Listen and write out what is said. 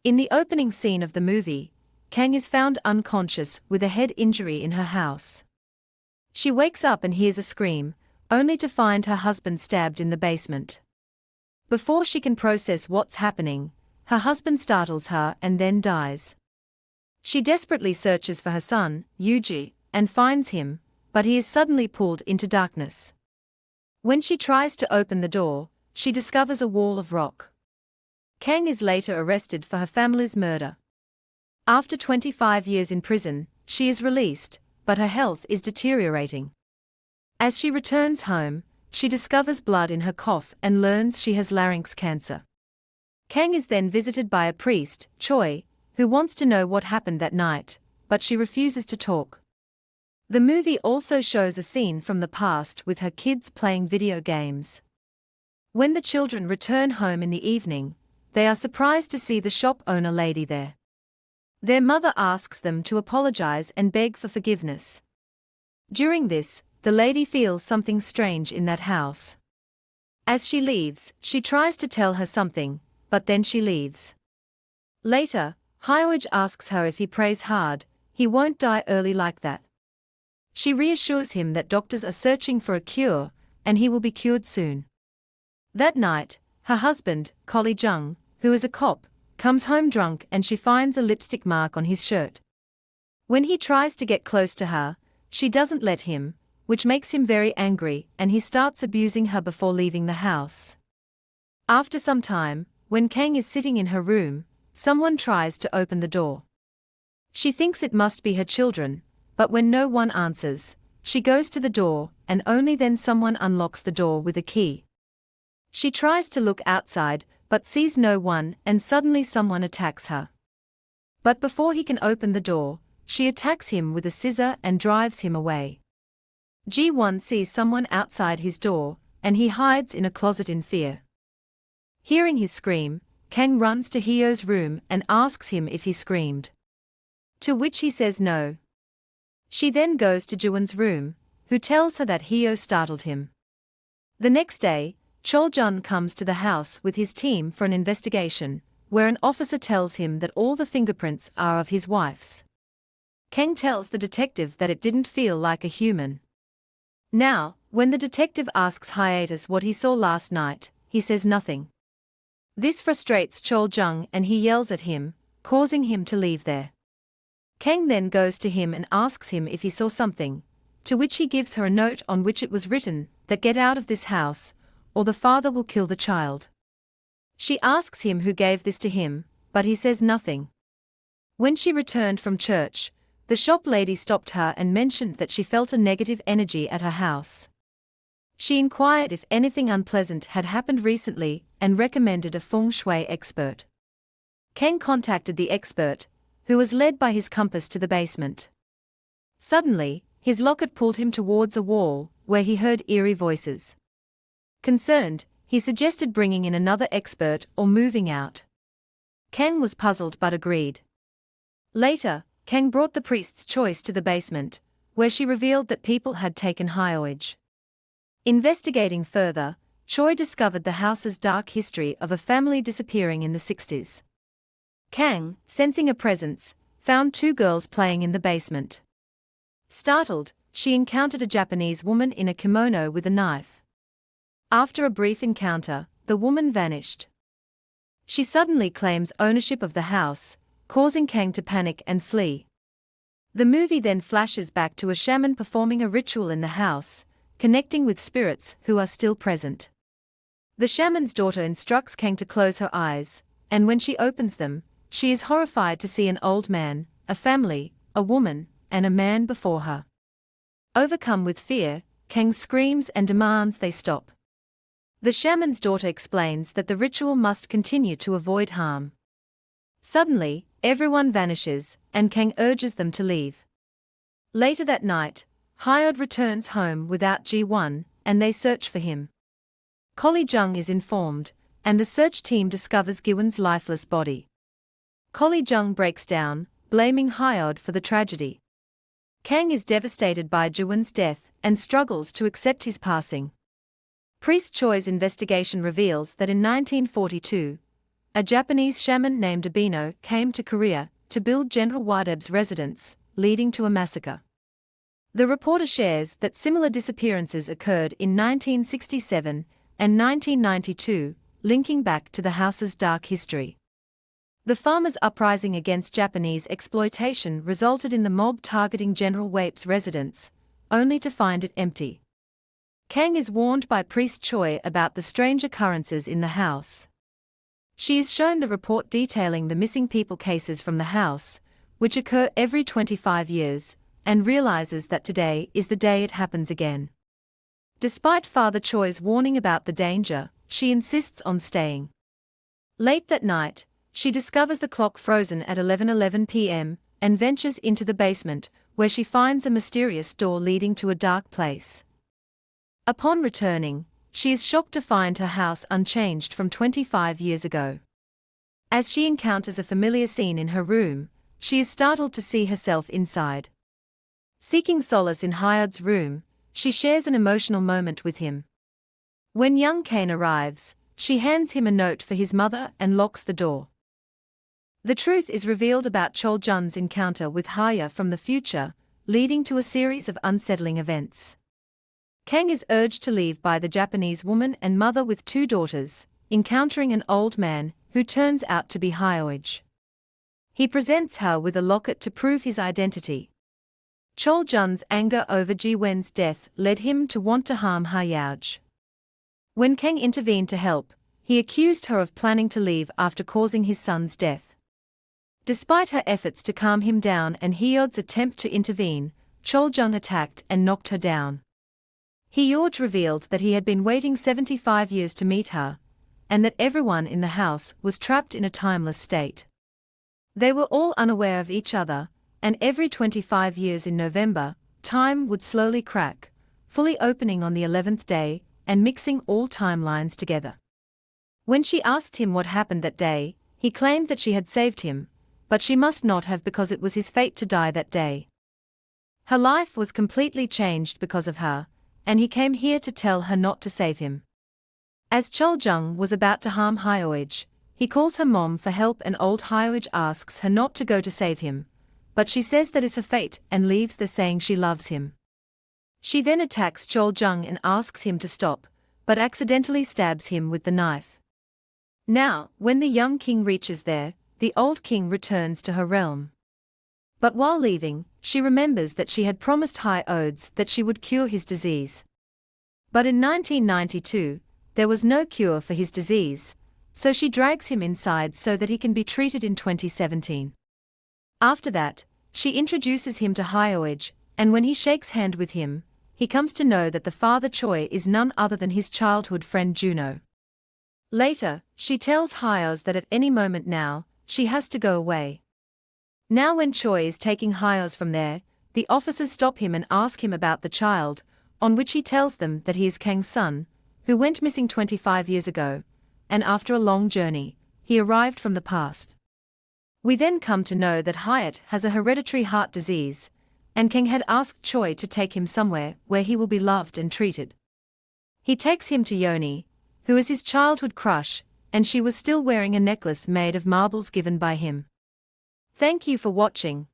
In the opening scene of the movie, Kang is found unconscious with a head injury in her house. She wakes up and hears a scream, only to find her husband stabbed in the basement. Before she can process what's happening, her husband startles her and then dies. She desperately searches for her son, Yuji, and finds him, but he is suddenly pulled into darkness. When she tries to open the door, she discovers a wall of rock. Kang is later arrested for her family's murder. After 25 years in prison, she is released, but her health is deteriorating. As she returns home, she discovers blood in her cough and learns she has larynx cancer. Kang is then visited by a priest, Choi, who wants to know what happened that night, but she refuses to talk. The movie also shows a scene from the past with her kids playing video games. When the children return home in the evening, they are surprised to see the shop owner lady there. Their mother asks them to apologize and beg for forgiveness. During this, the lady feels something strange in that house. As she leaves, she tries to tell her something, but then she leaves. Later, Hyoj asks her if he prays hard, he won't die early like that. She reassures him that doctors are searching for a cure, and he will be cured soon. That night, her husband, Collie Jung, who is a cop, comes home drunk and she finds a lipstick mark on his shirt. When he tries to get close to her, she doesn't let him, which makes him very angry, and he starts abusing her before leaving the house. After some time, when Kang is sitting in her room, someone tries to open the door. She thinks it must be her children, but when no one answers, she goes to the door, and only then someone unlocks the door with a key. She tries to look outside, but sees no one, and suddenly someone attacks her. But before he can open the door, she attacks him with a scissor and drives him away. Ji-won sees someone outside his door, and he hides in a closet in fear. Hearing his scream, Kang runs to Hyo's room and asks him if he screamed. To which he says no. She then goes to Ji-won's room, who tells her that Hyo startled him. The next day, Chol-jun comes to the house with his team for an investigation, where an officer tells him that all the fingerprints are of his wife's. Kang tells the detective that it didn't feel like a human. Now, when the detective asks Hiatus what he saw last night, he says nothing. This frustrates Chol-jung and he yells at him, causing him to leave there. Kang then goes to him and asks him if he saw something, to which he gives her a note on which it was written that get out of this house, or the father will kill the child. She asks him who gave this to him, but he says nothing. When she returned from church, the shop lady stopped her and mentioned that she felt a negative energy at her house. She inquired if anything unpleasant had happened recently and recommended a feng shui expert. Kang contacted the expert, who was led by his compass to the basement. Suddenly, his locket pulled him towards a wall, where he heard eerie voices. Concerned, he suggested bringing in another expert or moving out. Kang was puzzled but agreed. Later, Kang brought the priest's choice to the basement, where she revealed that people had taken Hyoj. Investigating further, Choi discovered the house's dark history of a family disappearing in the 60s. Kang, sensing a presence, found two girls playing in the basement. Startled, she encountered a Japanese woman in a kimono with a knife. After a brief encounter, the woman vanished. She suddenly claims ownership of the house, causing Kang to panic and flee. The movie then flashes back to a shaman performing a ritual in the house, connecting with spirits who are still present. The shaman's daughter instructs Kang to close her eyes, and when she opens them, she is horrified to see an old man, a family, a woman, and a man before her. Overcome with fear, Kang screams and demands they stop. The shaman's daughter explains that the ritual must continue to avoid harm. Suddenly, everyone vanishes, and Kang urges them to leave. Later that night, Hyod returns home without Ji-won, and they search for him. Collie Jung is informed, and the search team discovers Gi-won's lifeless body. Collie Jung breaks down, blaming Hyod for the tragedy. Kang is devastated by Ji-won's death and struggles to accept his passing. Priest Choi's investigation reveals that in 1942, a Japanese shaman named Abeno came to Korea to build General Wadeb's residence, leading to a massacre. The reporter shares that similar disappearances occurred in 1967 and 1992, linking back to the house's dark history. The farmers' uprising against Japanese exploitation resulted in the mob targeting General Wade's residence, only to find it empty. Kang is warned by priest Choi about the strange occurrences in the house. She is shown the report detailing the missing people cases from the house, which occur every 25 years, and realizes that today is the day it happens again. Despite Father Choi's warning about the danger, she insists on staying. Late that night, she discovers the clock frozen at 11:11 p.m. and ventures into the basement, where she finds a mysterious door leading to a dark place. Upon returning, she is shocked to find her house unchanged from 25 years ago. As she encounters a familiar scene in her room, she is startled to see herself inside. Seeking solace in Hyod's room, she shares an emotional moment with him. When young Kane arrives, she hands him a note for his mother and locks the door. The truth is revealed about Chol Jun's encounter with Haya from the future, leading to a series of unsettling events. Kang is urged to leave by the Japanese woman and mother with 2 daughters, encountering an old man who turns out to be Hyoage. He presents her with a locket to prove his identity. Chol Jun's anger over Ji Wen's death led him to want to harm Hyoage. When Kang intervened to help, he accused her of planning to leave after causing his son's death. Despite her efforts to calm him down and Hyoage's attempt to intervene, Chol Jun attacked and knocked her down. Hyoage revealed that he had been waiting 75 years to meet her, and that everyone in the house was trapped in a timeless state. They were all unaware of each other, and every 25 years in November, time would slowly crack, fully opening on the 11th day and mixing all timelines together. When she asked him what happened that day, he claimed that she had saved him, but she must not have because it was his fate to die that day. Her life was completely changed because of her, and he came here to tell her not to save him. As Chol Jung was about to harm Hyoage, he calls her mom for help and old Hyoage asks her not to go to save him, but she says that is her fate and leaves there saying she loves him. She then attacks Chol Jung and asks him to stop, but accidentally stabs him with the knife. Now, when the young king reaches there, the old king returns to her realm. But while leaving, she remembers that she had promised Hyoage that she would cure his disease. But in 1992, there was no cure for his disease, so she drags him inside so that he can be treated in 2017. After that, she introduces him to Hyoage, and when he shakes hand with him, he comes to know that the father Choi is none other than his childhood friend Juno. Later, she tells Hyoage that at any moment now, she has to go away. Now when Choi is taking Hyoage from there, the officers stop him and ask him about the child, on which he tells them that he is Kang's son, who went missing 25 years ago, and after a long journey, he arrived from the past. We then come to know that Hyatt has a hereditary heart disease, and Kang had asked Choi to take him somewhere where he will be loved and treated. He takes him to Yoni, who is his childhood crush, and she was still wearing a necklace made of marbles given by him. Thank you for watching.